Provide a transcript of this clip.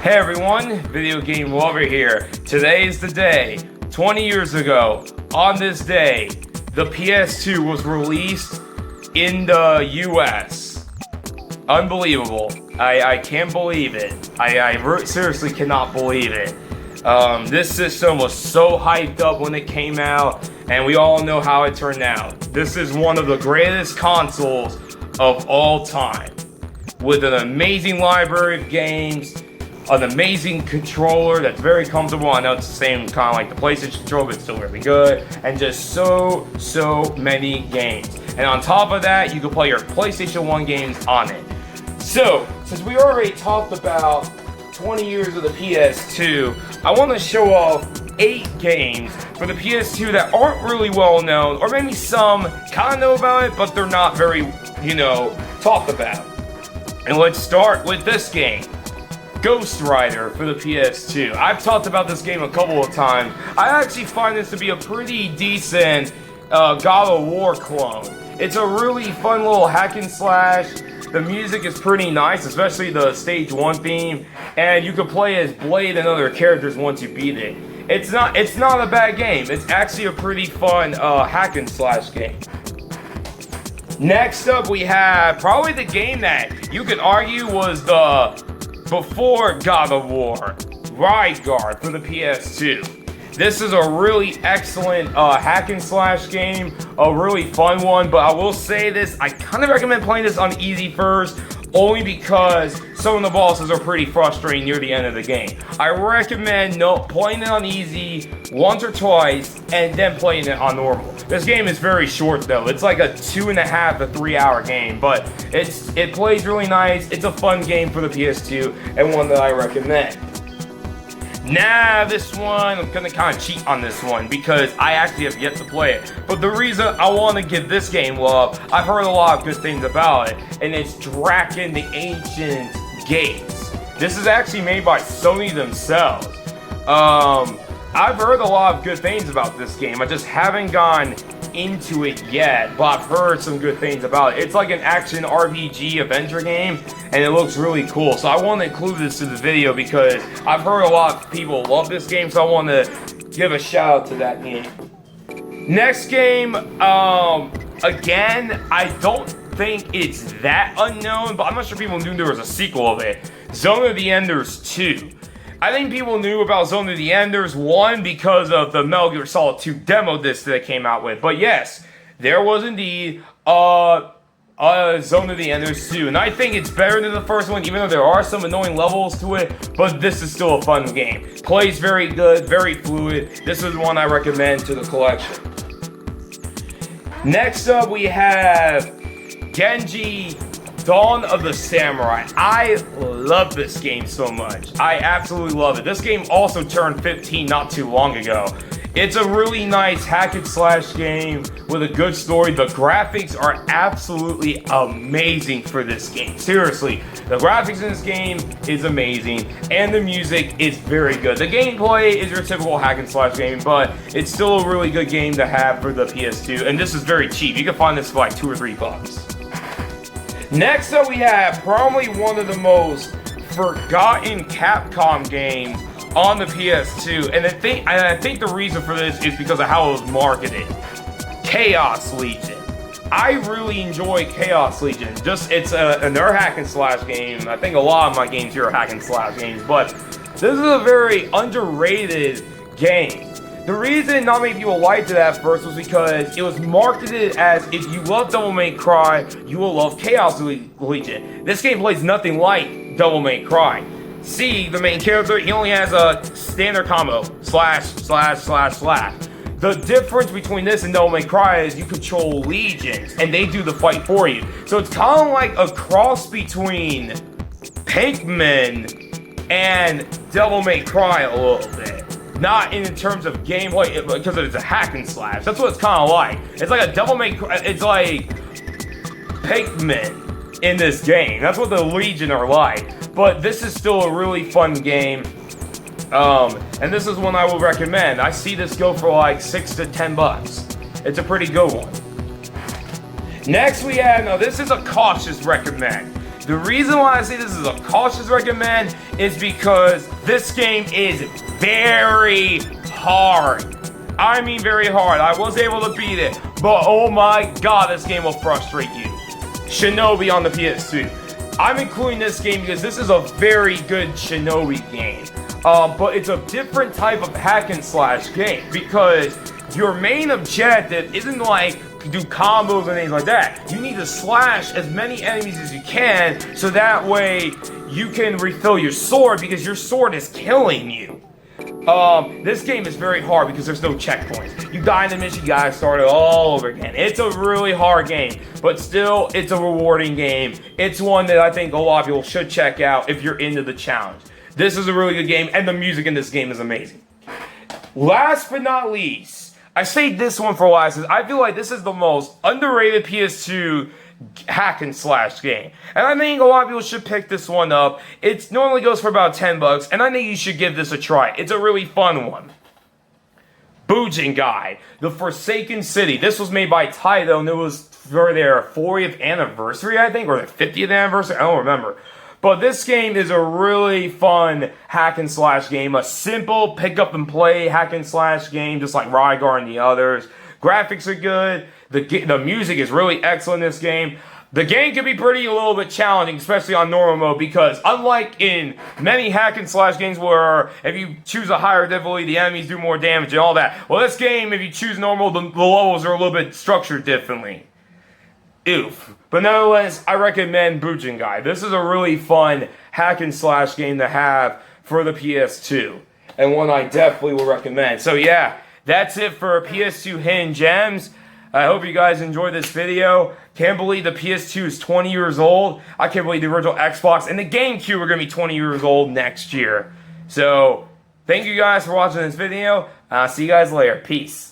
Hey everyone, Video Game Lover here. Today is the day. 20 years ago, on this day, the PS2 was released in the US. Unbelievable. I can't believe it. I seriously cannot believe it. This system was so hyped up when it came out, and we all know how it turned out. This is one of the greatest consoles of all time, with an amazing library of games, an amazing controller that's very comfortable. I know it's the same kind of like the PlayStation controller, but it's still really good, and just so many games. And on top of that, you can play your PlayStation 1 games on it. So, since we already talked about 20 years of the PS2, I want to show off 8 games for the PS2 that aren't really well known, or maybe some kind of know about it, but they're not very, talked about. And let's start with this game, Ghost Rider for the PS2. I've talked about this game a couple of times. I actually find this to be a pretty decent God of War clone. It's a really fun little hack and slash. The music is pretty nice, especially the stage 1 theme, and you can play as Blade and other characters once you beat it. It's not a bad game. It's actually a pretty fun hack and slash game. Next up, we have probably the game that you could argue was the before God of War, Ryguard for the PS2. This is a really excellent hack and slash game, a really fun one, but I will say this, I kind of recommend playing this on easy first, only because some of the bosses are pretty frustrating near the end of the game. I recommend playing it on easy once or twice, and then playing it on normal. This game is very short though. It's like a 2.5 to 3 hour game, but it plays really nice. It's a fun game for the PS2, and one that I recommend. Now this one, I'm gonna kind of cheat on this one because I actually have yet to play it. But the reason I want to give this game love, I've heard a lot of good things about it, and it's Draken the Ancient Gates. This is actually made by Sony themselves. I've heard a lot of good things about this game. I just haven't gone into it yet, but I've heard some good things about it. It's like an action RPG adventure game, and it looks really cool. So I want to include this to the video because I've heard a lot of people love this game, so I want to give a shout out to that game. Next game, again, I don't think it's that unknown, but I'm not sure people knew there was a sequel of it. Zone of the Enders 2. I think people knew about Zone of the Enders 1 because of the Metal Gear Solid 2 demo disc that it came out with. But yes, there was indeed Zone of the Enders 2. And I think it's better than the first one, even though there are some annoying levels to it. But this is still a fun game. Plays very good, very fluid. This is one I recommend to the collection. Next up, we have Genji, Dawn of the Samurai. I love this game so much. I absolutely love it. This game also turned 15 not too long ago. It's a really nice hack and slash game with a good story. The graphics are absolutely amazing for this game. Seriously, the graphics in this game is amazing, and the music is very good. The gameplay is your typical hack and slash game, but it's still a really good game to have for the PS2, and this is very cheap. You can find this for like $2 or $3. Next up, we have probably one of the most forgotten Capcom games on the PS2, and I think the reason for this is because of how it was marketed. Chaos Legion. I really enjoy Chaos Legion. It's another hack and slash game. I think a lot of my games here are hack and slash games, but this is a very underrated game. The reason not many people liked it at first was because it was marketed as, if you love Devil May Cry, you will love Chaos Legion. This game plays nothing like Devil May Cry. See, the main character, he only has a standard combo, slash. The difference between this and Devil May Cry is you control legions, and they do the fight for you. So it's kind of like a cross between Pikmin and Devil May Cry a little bit. Not in terms of gameplay, because it's a hack and slash. That's what it's kind of like. It's like a Devil May Cry, it's like Pikmin in this game. That's what the Legion are like. But this is still a really fun game. And this is one I would recommend. I see this go for like $6 to $10. It's a pretty good one. Next we have, now this is a cautious recommend. The reason why I say this is a cautious recommend is because this game is very hard. I mean very hard. I was able to beat it, but oh my god, this game will frustrate you. Shinobi on the PS2. I'm including this game because this is a very good Shinobi game. But it's a different type of hack and slash game because your main objective isn't like do combos and things like that. You need to slash as many enemies as you can so that way you can refill your sword because your sword is killing you. This game is very hard because there's no checkpoints. You die in the mission, you gotta start it all over again. It's a really hard game, but still, it's a rewarding game. It's one that I think a lot of people should check out if you're into the challenge. This is a really good game, and the music in this game is amazing. Last but not least, I saved this one for last. I feel like this is the most underrated PS2 hack and slash game. And I think a lot of people should pick this one up. It normally goes for about $10, and I think you should give this a try. It's a really fun one. Bujin Guy, The Forsaken City. This was made by Taito, and it was for their 40th anniversary, I think, or their 50th anniversary. I don't remember. But this game is a really fun hack and slash game. A simple pick up and play hack and slash game, just like Rygar and the others. Graphics are good. The music is really excellent in this game. The game can be a little bit challenging, especially on normal mode, because unlike in many hack and slash games where if you choose a higher difficulty, the enemies do more damage and all that. Well, this game, if you choose normal, the levels are a little bit structured differently. Oof. But nonetheless, I recommend Bujin Guy. This is a really fun hack and slash game to have for the PS2. And one I definitely will recommend. So yeah, that's it for PS2 Hidden Gems. I hope you guys enjoyed this video. Can't believe the PS2 is 20 years old. I can't believe the original Xbox and the GameCube are going to be 20 years old next year. So, thank you guys for watching this video. See you guys later. Peace.